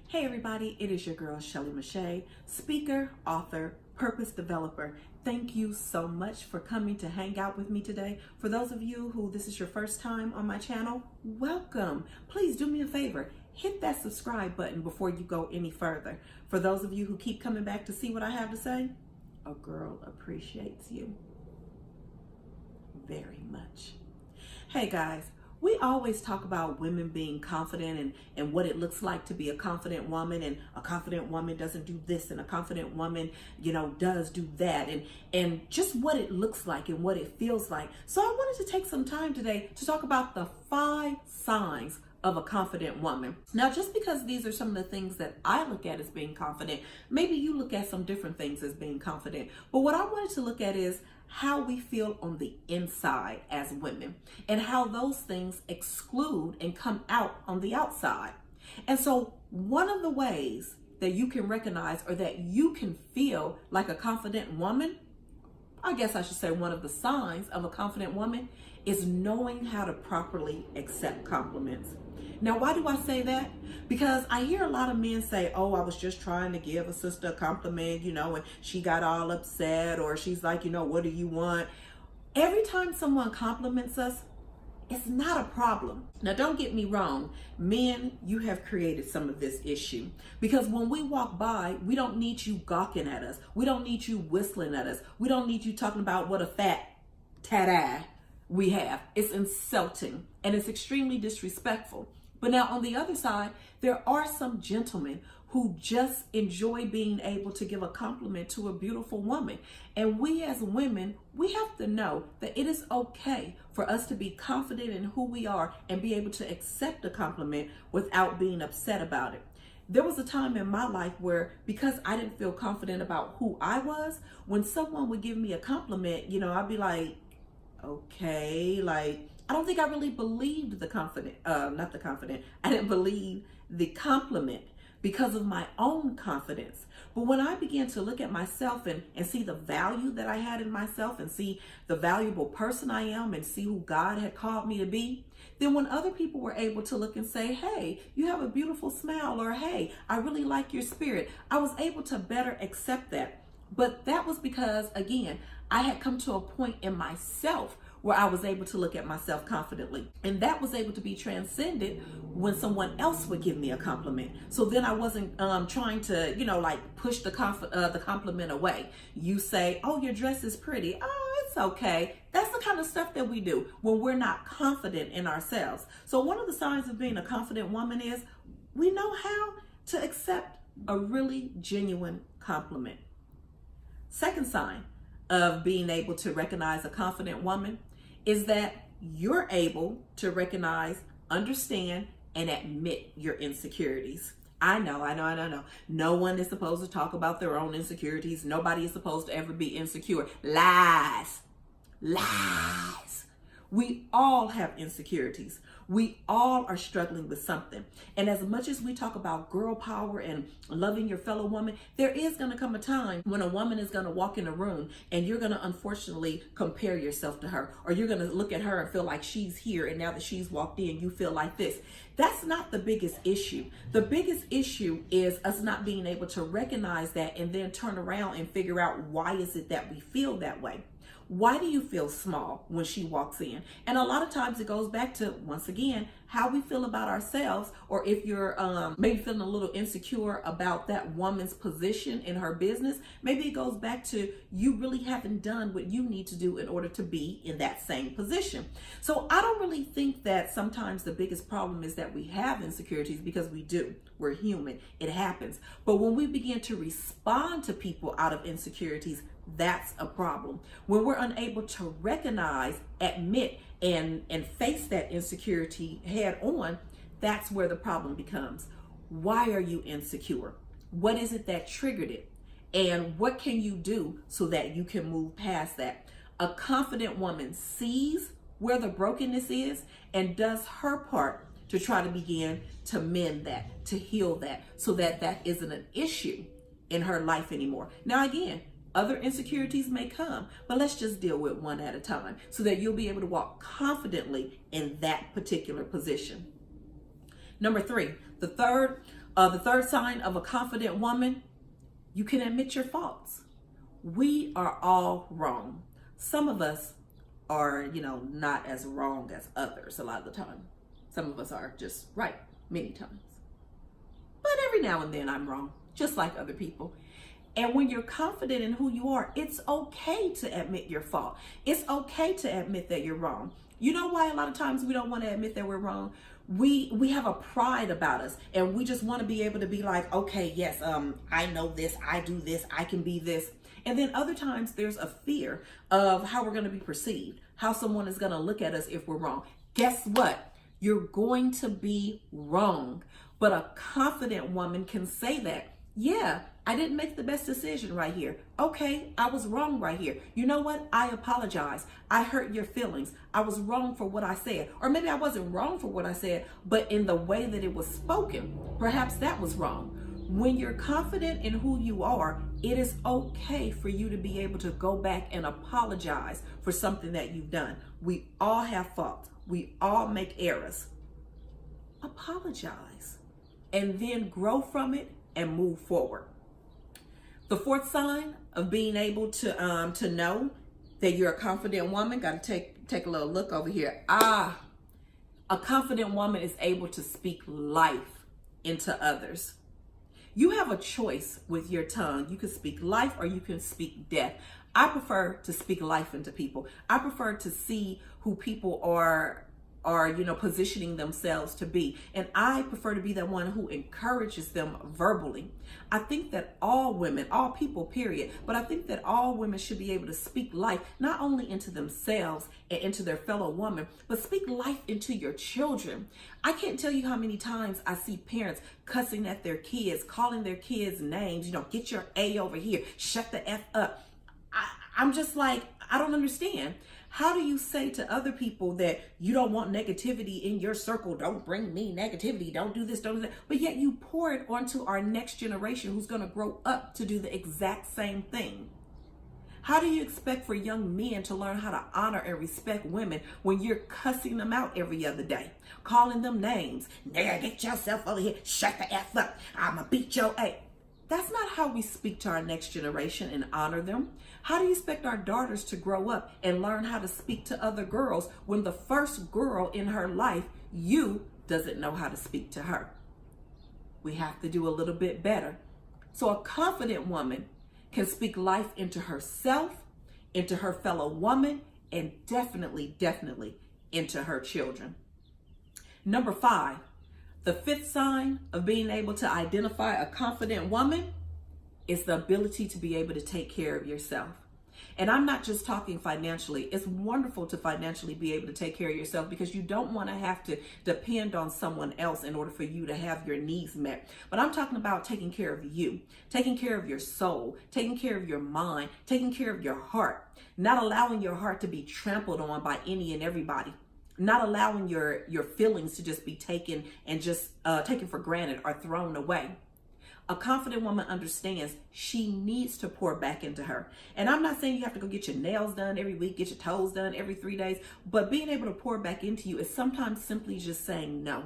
Hey everybody, it is your girl Shelley Mechette, speaker, author, purpose developer. Thank you so much for coming to hang out with me today. For those of you who this is your first time on my channel, welcome. Please do me a favor, hit that subscribe button before you go any further. For those of you who keep coming back to see what I have to say, a girl appreciates you very much. Hey guys, we always talk about women being confident and what it looks like to be a confident woman, and a confident woman doesn't do this and a confident woman, does do that, and just what it looks like and what it feels like. So I wanted to take some time today to talk about the 5 signs of a confident woman. Now, just because these are some of the things that I look at as being confident, maybe you look at some different things as being confident. But what I wanted to look at is how we feel on the inside as women and how those things exclude and come out on the outside. And so one of the ways that you can recognize or that you can feel like a confident woman, I guess I should say one of the signs of a confident woman, is knowing how to properly accept compliments. Now, why do I say that? Because I hear a lot of men say, oh, I was just trying to give a sister a compliment, and she got all upset, or she's like, what do you want? Every time someone compliments us, it's not a problem. Now, don't get me wrong. Men, you have created some of this issue, because when we walk by, we don't need you gawking at us. We don't need you whistling at us. We don't need you talking about what a fat tat-eye we have. It's insulting and it's extremely disrespectful. But now on the other side, there are some gentlemen who just enjoy being able to give a compliment to a beautiful woman. And we as women, we have to know that it is okay for us to be confident in who we are and be able to accept a compliment without being upset about it. There was a time in my life where, because I didn't feel confident about who I was, when someone would give me a compliment, I'd be like, okay, I don't think I really believed I didn't believe the compliment because of my own confidence. But when I began to look at myself and see the value that I had in myself and see the valuable person I am and see who God had called me to be, then when other people were able to look and say, hey, you have a beautiful smile, or hey, I really like your spirit, I was able to better accept that. But that was because, again, I had come to a point in myself where I was able to look at myself confidently. And that was able to be transcended when someone else would give me a compliment. So then I wasn't trying to, push the compliment away. You say, oh, your dress is pretty. Oh, it's okay. That's the kind of stuff that we do when we're not confident in ourselves. So one of the signs of being a confident woman is we know how to accept a really genuine compliment. Second sign of being able to recognize a confident woman is that you're able to recognize, understand, and admit your insecurities. I know. No one is supposed to talk about their own insecurities. Nobody is supposed to ever be insecure. Lies. We all have insecurities. We all are struggling with something. And as much as we talk about girl power and loving your fellow woman, there is going to come a time when a woman is going to walk in a room and you're going to unfortunately compare yourself to her, or you're going to look at her and feel like she's here, and now that she's walked in, you feel like this. That's not the biggest issue. The biggest issue is us not being able to recognize that and then turn around and figure out, why is it that we feel that way? Why do you feel small when she walks in? And a lot of times it goes back to, once again, how we feel about ourselves, or if you're maybe feeling a little insecure about that woman's position in her business, maybe it goes back to you really haven't done what you need to do in order to be in that same position. So I don't really think that sometimes the biggest problem is that we have insecurities, because we do. We're human. It happens. But when we begin to respond to people out of insecurities, that's a problem. When we're unable to recognize, admit, and face that insecurity head on, that's where the problem becomes. Why are you insecure? What is it that triggered it? And what can you do so that you can move past that? A confident woman sees where the brokenness is and does her part to try to begin to mend that, to heal that, so that that isn't an issue in her life anymore. Now, again, other insecurities may come, but let's just deal with one at a time so that you'll be able to walk confidently in that particular position. Number 3, the third The third sign of a confident woman, you can admit your faults. We are all wrong. Some of us are, not as wrong as others a lot of the time. Some of us are just right many times. But every now and then I'm wrong, just like other people. And when you're confident in who you are, it's okay to admit your fault. It's okay to admit that you're wrong. You know why a lot of times we don't want to admit that we're wrong? We have a pride about us, and we just want to be able to be like, okay, yes, I know this, I do this, I can be this. And then other times there's a fear of how we're going to be perceived, how someone is going to look at us if we're wrong. Guess what? You're going to be wrong. But a confident woman can say that, yeah, I didn't make the best decision right here. Okay, I was wrong right here. You know what? I apologize. I hurt your feelings. I was wrong for what I said. Or maybe I wasn't wrong for what I said, but in the way that it was spoken, perhaps that was wrong. When you're confident in who you are, it is okay for you to be able to go back and apologize for something that you've done. We all have faults. We all make errors. Apologize and then grow from it and move forward. The fourth sign of being able to know that you're a confident woman, got to take a little look over here. A confident woman is able to speak life into others. You have a choice with your tongue. You can speak life or you can speak death. I prefer to speak life into people. I prefer to see who people are positioning themselves to be. And I prefer to be the one who encourages them verbally. I think that all women, all people, period, but I think that all women should be able to speak life, not only into themselves and into their fellow woman, but speak life into your children. I can't tell you how many times I see parents cussing at their kids, calling their kids names, get your A over here, shut the F up. I'm just like, I don't understand. How do you say to other people that you don't want negativity in your circle? Don't bring me negativity. Don't do this, don't do that. But yet you pour it onto our next generation who's going to grow up to do the exact same thing. How do you expect for young men to learn how to honor and respect women when you're cussing them out every other day, calling them names? Nigga, get yourself over here. Shut the F up. I'ma beat your A. That's not how we speak to our next generation and honor them. How do you expect our daughters to grow up and learn how to speak to other girls when the first girl in her life, you, doesn't know how to speak to her? We have to do a little bit better. So a confident woman can speak life into herself, into her fellow woman, and definitely into her children. Number 5. The fifth sign of being able to identify a confident woman is the ability to be able to take care of yourself. And I'm not just talking financially. It's wonderful to financially be able to take care of yourself because you don't want to have to depend on someone else in order for you to have your needs met. But I'm talking about taking care of you, taking care of your soul, taking care of your mind, taking care of your heart, not allowing your heart to be trampled on by any and everybody. Not allowing your feelings to just be taken and just taken for granted or thrown away. A confident woman understands she needs to pour back into her. And I'm not saying you have to go get your nails done every week, get your toes done every 3 days, but being able to pour back into you is sometimes simply just saying no.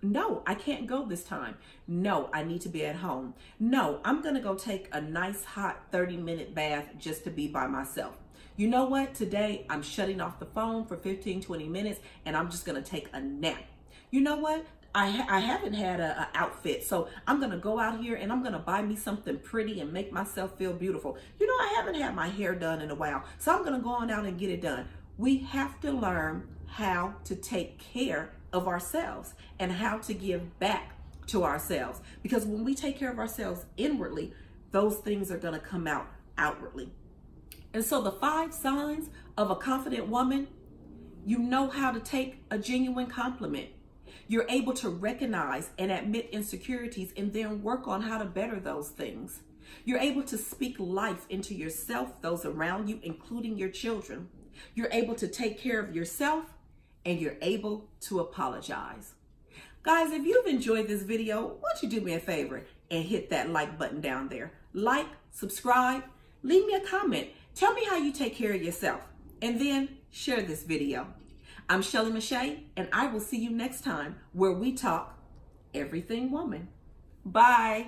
No, I can't go this time. No, I need to be at home. No, I'm going to go take a nice hot 30-minute bath just to be by myself. You know what? Today, I'm shutting off the phone for 15, 20 minutes, and I'm just going to take a nap. You know what? I haven't had an outfit, so I'm going to go out here and I'm going to buy me something pretty and make myself feel beautiful. You know, I haven't had my hair done in a while, so I'm going to go on out and get it done. We have to learn how to take care of ourselves and how to give back to ourselves. Because when we take care of ourselves inwardly, those things are going to come out outwardly. And so the 5 signs of a confident woman, you know how to take a genuine compliment. You're able to recognize and admit insecurities and then work on how to better those things. You're able to speak life into yourself, those around you, including your children. You're able to take care of yourself and you're able to apologize. Guys, if you've enjoyed this video, why don't you do me a favor and hit that like button down there. Like, subscribe, leave me a comment. Tell me how you take care of yourself and then share this video. I'm Shelley Mechette, and I will see you next time where we talk everything woman. Bye.